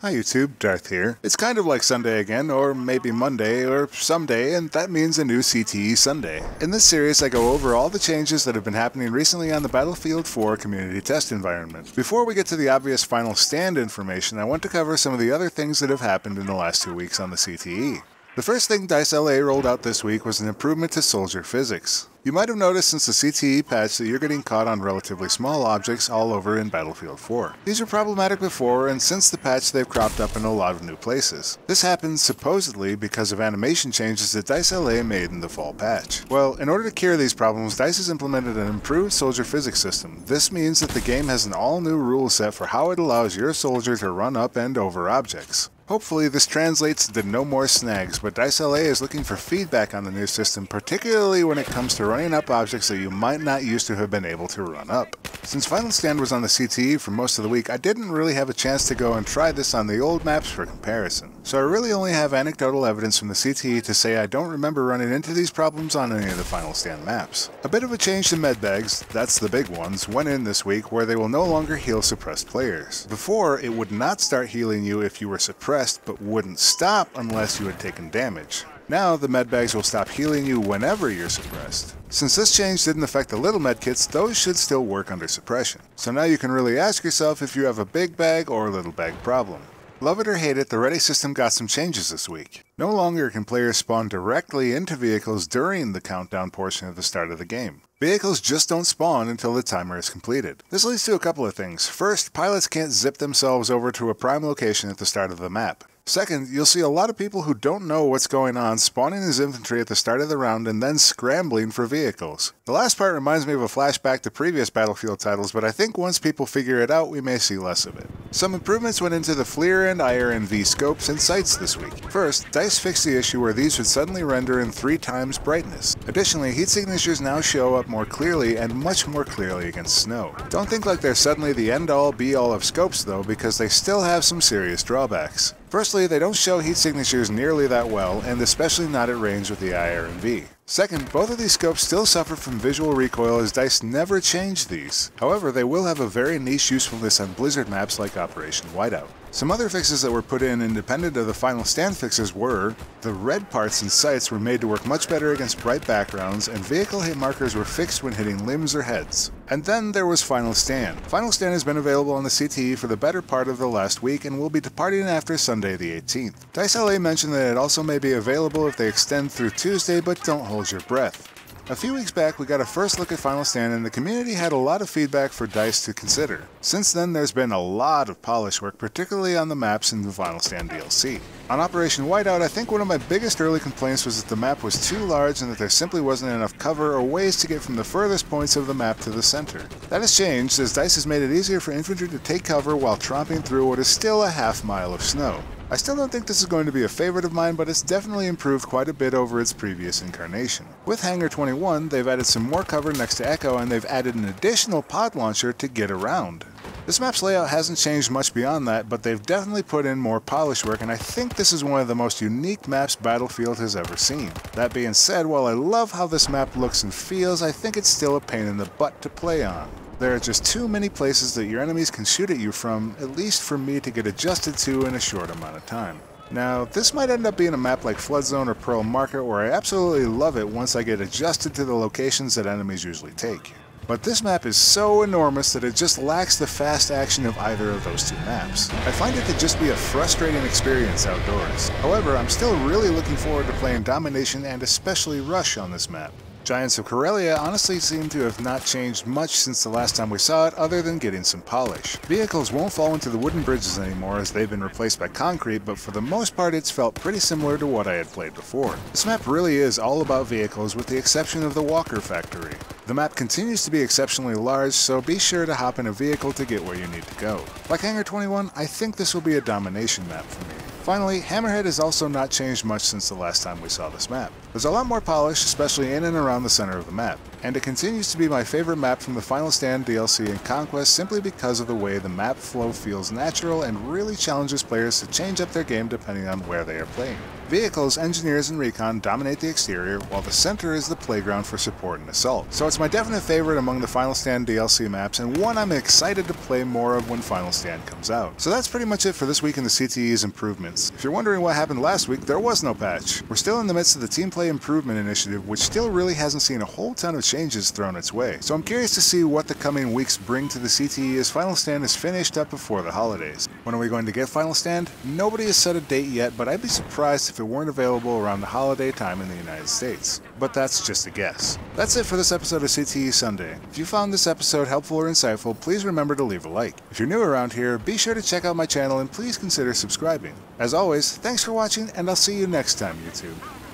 Hi YouTube, Darth here. It's kind of like Sunday again, or maybe Monday, or someday, and that means a new CTE Sunday. In this series I go over all the changes that have been happening recently on the Battlefield 4 community test environment. Before we get to the obvious final stand information, I want to cover some of the other things that have happened in the last 2 weeks on the CTE. The first thing DICE LA rolled out this week was an improvement to soldier physics. You might have noticed since the CTE patch that you're getting caught on relatively small objects all over in Battlefield 4. These were problematic before, and since the patch they've cropped up in a lot of new places. This happened supposedly because of animation changes that DICE LA made in the fall patch. Well, in order to cure these problems, DICE has implemented an improved soldier physics system. This means that the game has an all-new rule set for how it allows your soldier to run up and over objects. Hopefully this translates to no more snags, but DICE LA is looking for feedback on the new system, particularly when it comes to running up objects that you might not used to have been able to run up. Since Final Stand was on the CTE for most of the week, I didn't really have a chance to go and try this on the old maps for comparison. So I really only have anecdotal evidence from the CTE to say I don't remember running into these problems on any of the Final Stand maps. A bit of a change to medbags, that's the big ones, went in this week where they will no longer heal suppressed players. Before, it would not start healing you if you were suppressed, but wouldn't stop unless you had taken damage. Now, the medbags will stop healing you whenever you're suppressed. Since this change didn't affect the little medkits, those should still work under suppression. So now you can really ask yourself if you have a big bag or a little bag problem. Love it or hate it, the ready system got some changes this week. No longer can players spawn directly into vehicles during the countdown portion of the start of the game. Vehicles just don't spawn until the timer is completed. This leads to a couple of things. First, pilots can't zip themselves over to a prime location at the start of the map. Second, you'll see a lot of people who don't know what's going on spawning as infantry at the start of the round and then scrambling for vehicles. The last part reminds me of a flashback to previous Battlefield titles, but I think once people figure it out, we may see less of it. Some improvements went into the FLIR and IRNV scopes and sights this week. First, DICE fixed the issue where these would suddenly render in 3 times brightness. Additionally, heat signatures now show up more clearly and much more clearly against snow. Don't think like they're suddenly the end-all be-all of scopes though, because they still have some serious drawbacks. Firstly, they don't show heat signatures nearly that well, and especially not at range with the IRNV. Second, both of these scopes still suffer from visual recoil as DICE never changed these. However, they will have a very niche usefulness on Blizzard maps like Operation Whiteout. Some other fixes that were put in independent of the Final Stand fixes were, the red parts and sights were made to work much better against bright backgrounds, and vehicle hit markers were fixed when hitting limbs or heads. And then there was Final Stand. Final Stand has been available on the CTE for the better part of the last week and will be departing after Sunday the 18th. DICE LA mentioned that it also may be available if they extend through Tuesday, but don't hold your breath. A few weeks back, we got a first look at Final Stand and the community had a lot of feedback for DICE to consider. Since then, there's been a lot of polish work, particularly on the maps in the Final Stand DLC. On Operation Whiteout, I think one of my biggest early complaints was that the map was too large and that there simply wasn't enough cover or ways to get from the furthest points of the map to the center. That has changed as DICE has made it easier for infantry to take cover while tromping through what is still a half mile of snow. I still don't think this is going to be a favorite of mine, but it's definitely improved quite a bit over its previous incarnation. With Hangar 21, they've added some more cover next to Echo, and they've added an additional pod launcher to get around. This map's layout hasn't changed much beyond that, but they've definitely put in more polish work, and I think this is one of the most unique maps Battlefield has ever seen. That being said, while I love how this map looks and feels, I think it's still a pain in the butt to play on. There are just too many places that your enemies can shoot at you from, at least for me to get adjusted to in a short amount of time. Now, this might end up being a map like Flood Zone or Pearl Market where I absolutely love it once I get adjusted to the locations that enemies usually take. But this map is so enormous that it just lacks the fast action of either of those two maps. I find it to just be a frustrating experience outdoors. However, I'm still really looking forward to playing Domination and especially Rush on this map. Giants of Corellia honestly seem to have not changed much since the last time we saw it, other than getting some polish. Vehicles won't fall into the wooden bridges anymore as they've been replaced by concrete, but for the most part it's felt pretty similar to what I had played before. This map really is all about vehicles with the exception of the Walker Factory. The map continues to be exceptionally large, so be sure to hop in a vehicle to get where you need to go. Like Hangar 21, I think this will be a domination map for me. Finally, Hammerhead has also not changed much since the last time we saw this map. There's a lot more polish, especially in and around the center of the map, and it continues to be my favorite map from the Final Stand DLC and Conquest simply because of the way the map flow feels natural and really challenges players to change up their game depending on where they are playing. Vehicles, engineers, and recon dominate the exterior, while the center is the playground for support and assault. So it's my definite favorite among the Final Stand DLC maps, and one I'm excited to play more of when Final Stand comes out. So that's pretty much it for this week in the CTE's improvements. If you're wondering what happened last week, there was no patch. We're still in the midst of the Team Play Improvement Initiative, which still really hasn't seen a whole ton of changes thrown its way. So I'm curious to see what the coming weeks bring to the CTE as Final Stand is finished up before the holidays. When are we going to get Final Stand? Nobody has set a date yet, but I'd be surprised if it weren't available around the holiday time in the United States. But that's just a guess. That's it for this episode of CTE Sunday. If you found this episode helpful or insightful, please remember to leave a like. If you're new around here, be sure to check out my channel and please consider subscribing. As always, thanks for watching, and I'll see you next time, YouTube.